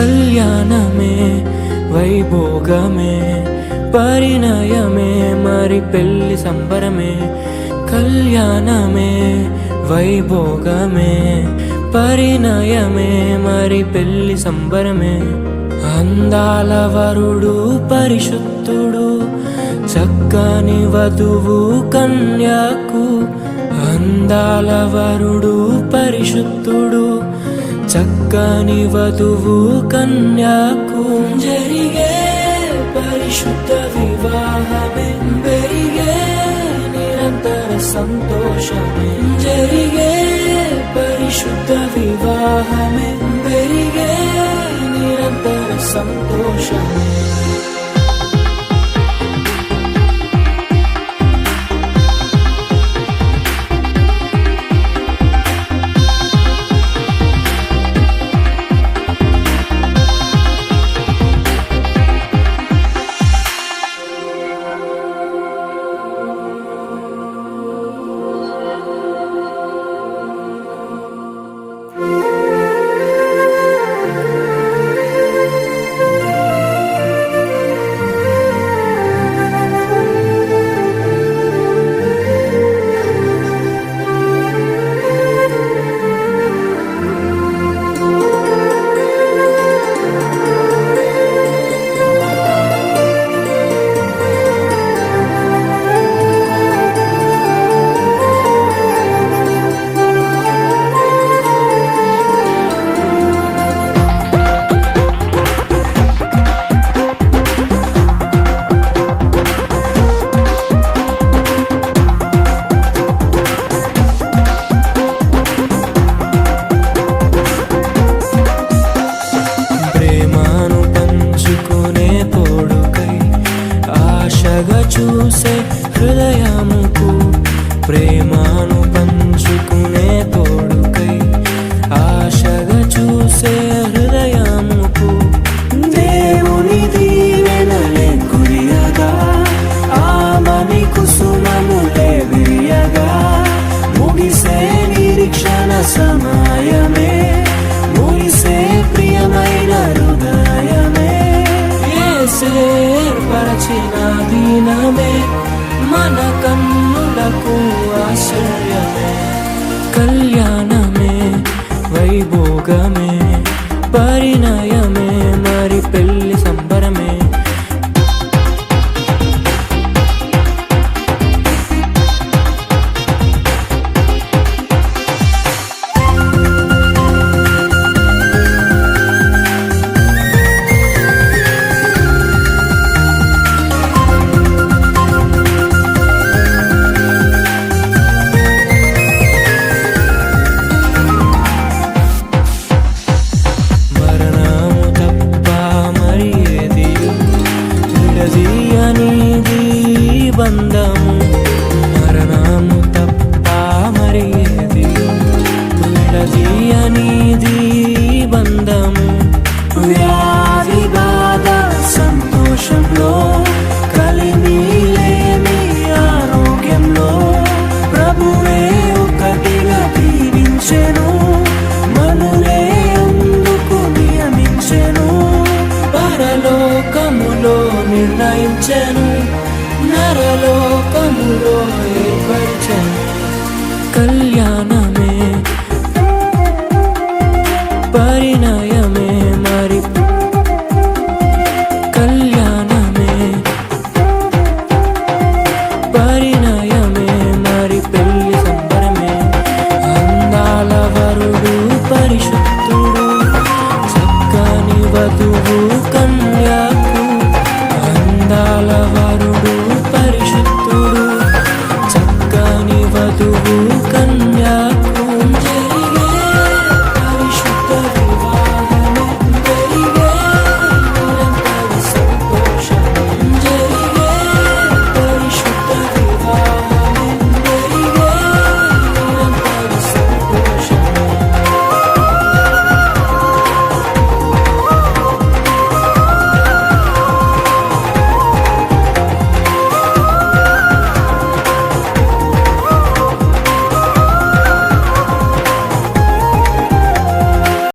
కళ్యాణమే వైభోగమే పరిణయమే మరి పెళ్లి సంబరమే. కళ్యాణమే వైభోగమే పరిణయమే మరి పెళ్లి సంబరమే. అందాల వరుడు పరిశుద్ధుడు చక్కని వధువు కన్యాకు. అందాల వరుడు పరిశుద్ధుడు చక్కని వధువు కన్యాకు. జరిగే పరిశుద్ధ వివాహమే పెరిగే నిరంతర సంతోషమే. జరిగే పరిశుద్ధ వివాహమే పెరిగే నిరంతర సంతోషమే. చూసే హృదయముకు ప్రేమను పంచుకునే తోడుకై ఆశగా చూసే హృదయముకు. దేవుని దీవెనలే కురియగా ఆమని కుసుమములే విరియగా ముగిసే నిరీక్షణ సమయమే ముగిసే ప్రియమైన హృదయమే. ఏర్పరచిన దినమే మన కన్నులకు ఆశ్చర్యమే. కళ్యాణమే వైభోగమే పరిణయమే మరి పెళ్లి సంబరమే. బంధము మరణము తప్ప మరి ఏది విడదీయనిది బంధము. వ్యాధి బాధ సంతోషంలో కలిమి లేని ఆరోగ్యంలో ప్రభువే ఒకటిగా దీవించెను మనులే అందుకు నియమించెను. పరలోకములో నిర్ణయించెను నరలోకములో